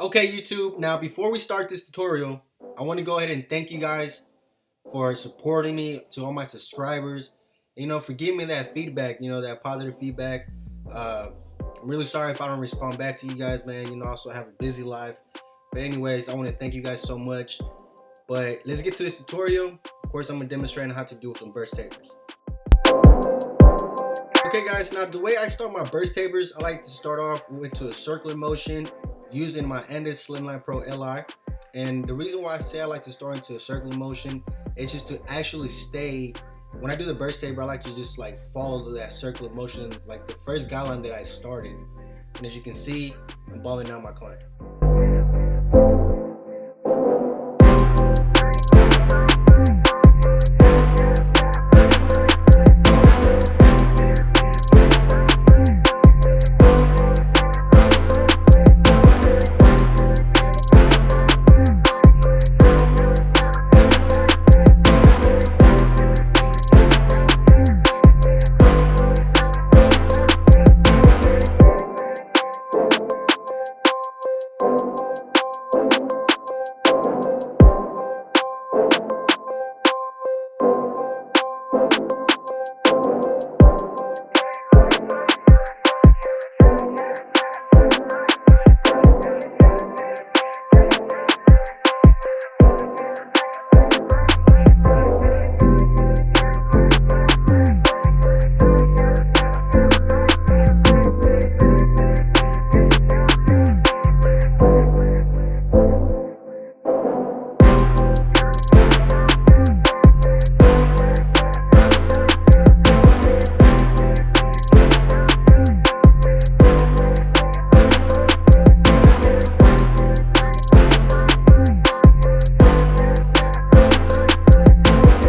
Okay, YouTube, now before we start this tutorial, I want to go ahead and thank you guys for supporting me, to all my subscribers, for giving me that feedback, that positive feedback. I'm really sorry if I don't respond back to you guys, man. I also have a busy life. But anyways, I want to thank you guys so much. But let's get to this tutorial. Of course, I'm going to demonstrate how to do some burst tapers. Okay guys, now the way I start my burst tapers, I like to start off into a circular motion using my Endless Slimline Pro Li. And the reason why I say I like to start into a circular motion is just to actually stay. When I do the burst taper, I like to just like follow that circular motion, like the first guideline that I started. And as you can see, I'm balling out my client.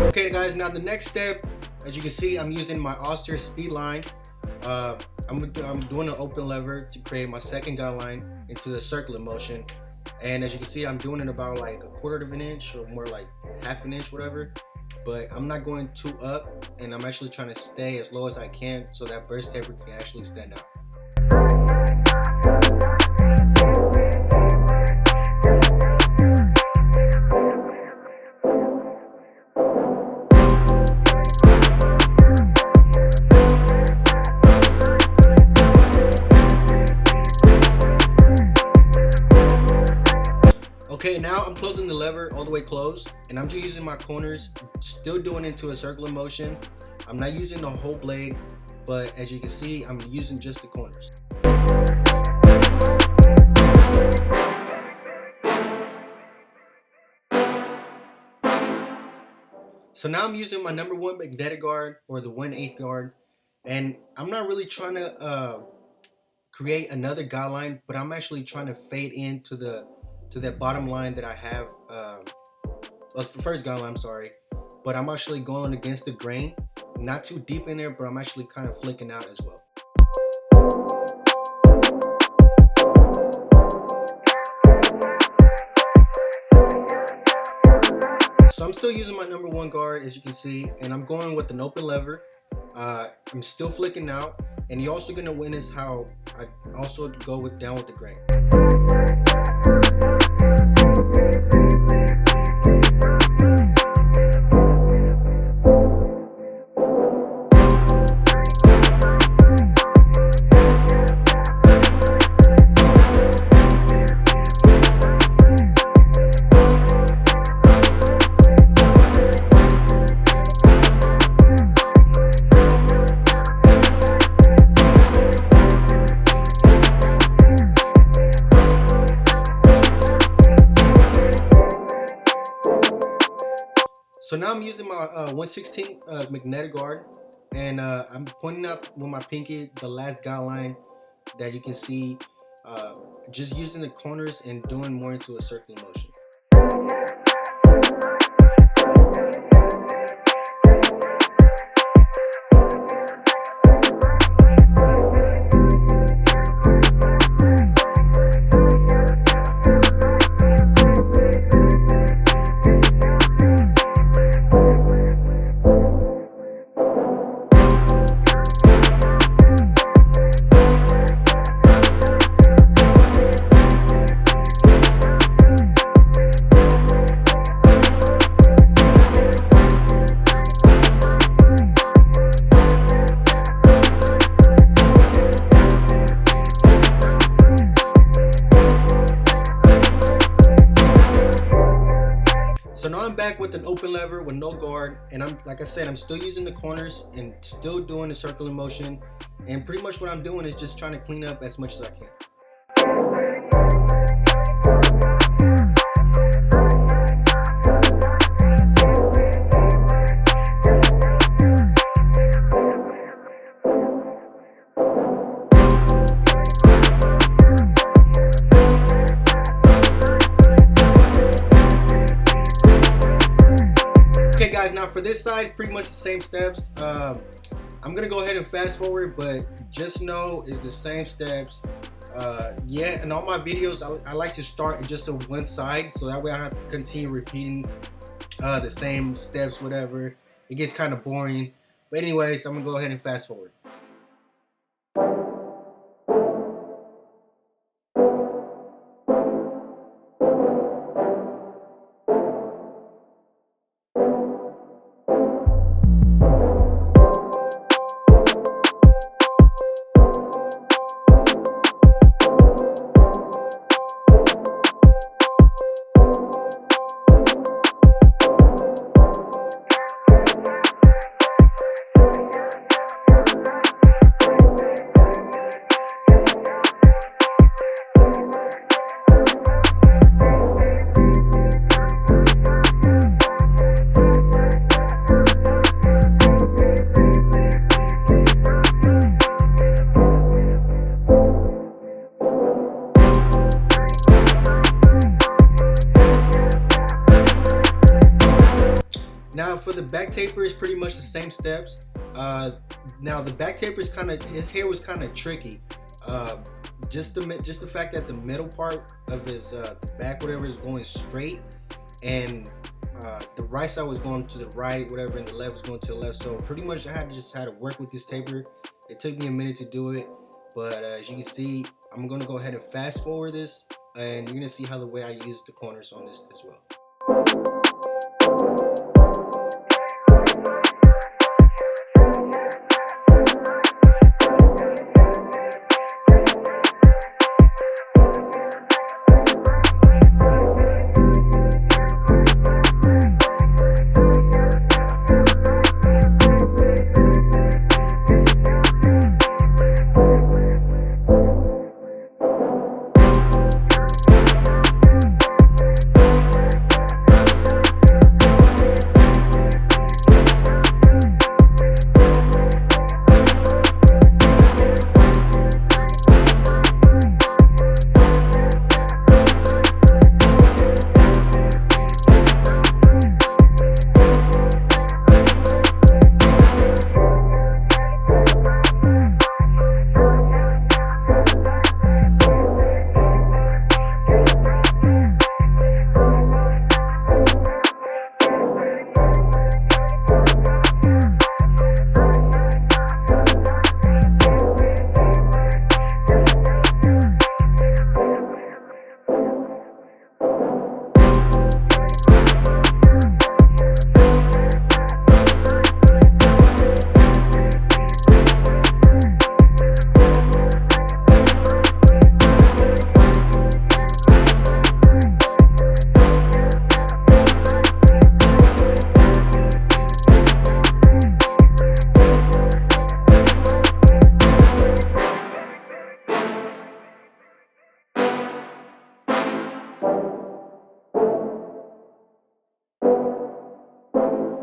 Okay guys, now the next step, as you can see, I'm using my austere speed line. I'm doing an open lever to create my second guideline into the circular motion. And as you can see, I'm doing it about like 1/4 of an inch or more like 1/2 an inch, whatever. But I'm not going too up, and I'm actually trying to stay as low as I can so that burst taper can actually stand out. Okay, now I'm closing the lever all the way closed, and I'm just using my corners, still doing it into a circular motion. I'm not using the whole blade, but as you can see, I'm using just the corners. So now I'm using my number 1 magnetic guard, or the 1/8 guard, and I'm not really trying to create another guideline, but I'm actually trying to fade into that bottom line that I have, first guideline, I'm sorry, but I'm actually going against the grain, not too deep in there, but I'm actually kind of flicking out as well. So I'm still using my number 1 guard, as you can see, and I'm going with an open lever. I'm still flicking out, and you're also gonna witness how I also go down with the grain. So now I'm using my 1/16 magnetic guard, and I'm pointing out with my pinky the last guideline that you can see, just using the corners and doing more into a circular motion. with an open lever with no guard, and like I said, I'm still using the corners and still doing the circular motion, and pretty much what I'm doing is just trying to clean up as much as I can. Okay guys, now for this side, pretty much the same steps. I'm gonna go ahead and fast forward, but just know it's the same steps. Yeah, in all my videos, I like to start just on one side, so that way I have to continue repeating the same steps, whatever. It gets kind of boring. But anyways, I'm gonna go ahead and fast forward. Now for the back taper is pretty much the same steps. Now the back taper is his hair was kind of tricky. Just the fact that the middle part of his the back whatever is going straight, and the right side was going to the right, whatever, and the left was going to the left. So pretty much I just had to work with this taper. It took me a minute to do it, but as you can see, I'm gonna go ahead and fast forward this, and you're gonna see how the way I use the corners on this as well.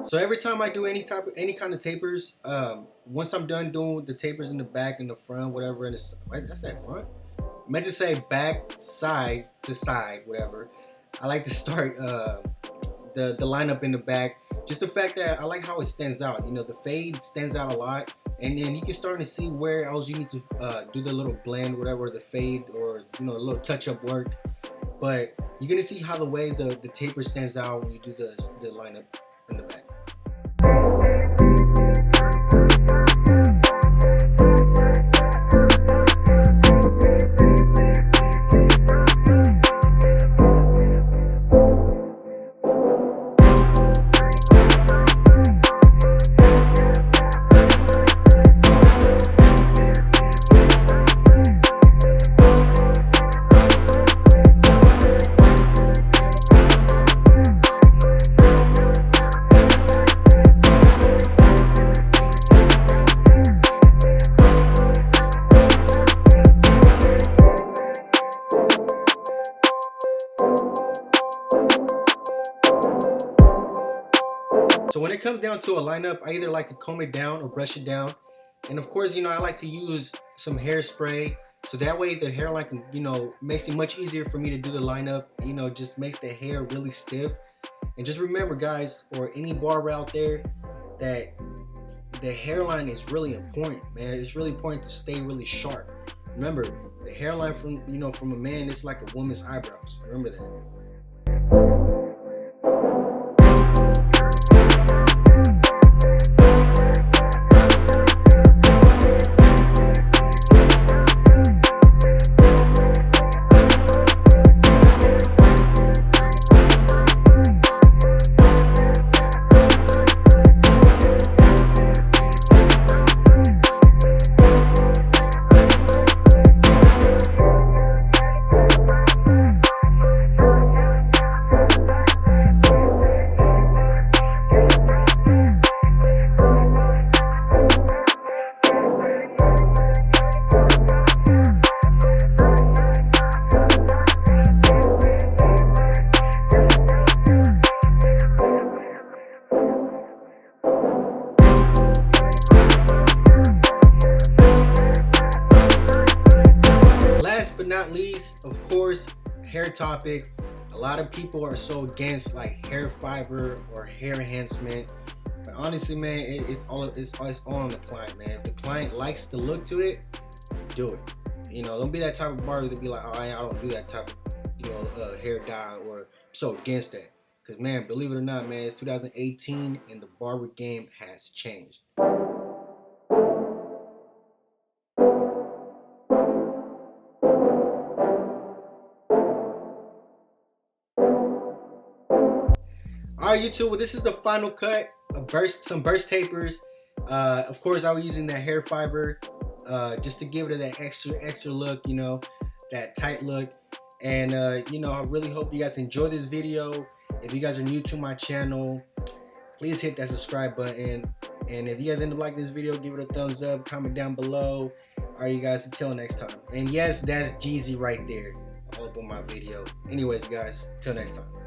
So every time I do any kind of tapers, once I'm done doing the tapers in the back and the front, whatever, and I said front, I meant to say back, side to side, whatever. I like to start the lineup in the back. Just the fact that I like how it stands out. You know, the fade stands out a lot, and then you can start to see where else you need to do the little blend, whatever, the fade, or a little touch-up work. But you're gonna see how the way the taper stands out when you do the lineup in the back. So when it comes down to a lineup, I either like to comb it down or brush it down. And of course, I like to use some hairspray, so that way the hairline can, makes it much easier for me to do the lineup. Just makes the hair really stiff. And just remember, guys, or any barber out there, that the hairline is really important, man. It's really important to stay really sharp. Remember, the hairline from a man is like a woman's eyebrows. Remember that. But not least, of course, hair topic. A lot of people are so against like hair fiber or hair enhancement, but honestly, man, it's all on the client, man. If the client likes the look to it, do it. Don't be that type of barber to be like, oh, I don't do that type of hair dye, or I'm so against that. Because, man, believe it or not, man, it's 2018 and the barber game has changed. Alright, YouTube, well, this is the final cut. Some burst tapers. Of course, I was using that hair fiber just to give it that extra look, that tight look. And I really hope you guys enjoyed this video. If you guys are new to my channel, please hit that subscribe button. And if you guys end up liking this video, give it a thumbs up, comment down below. Alright, you guys, until next time. And yes, that's Jeezy right there, all up on my video. Anyways, guys, till next time.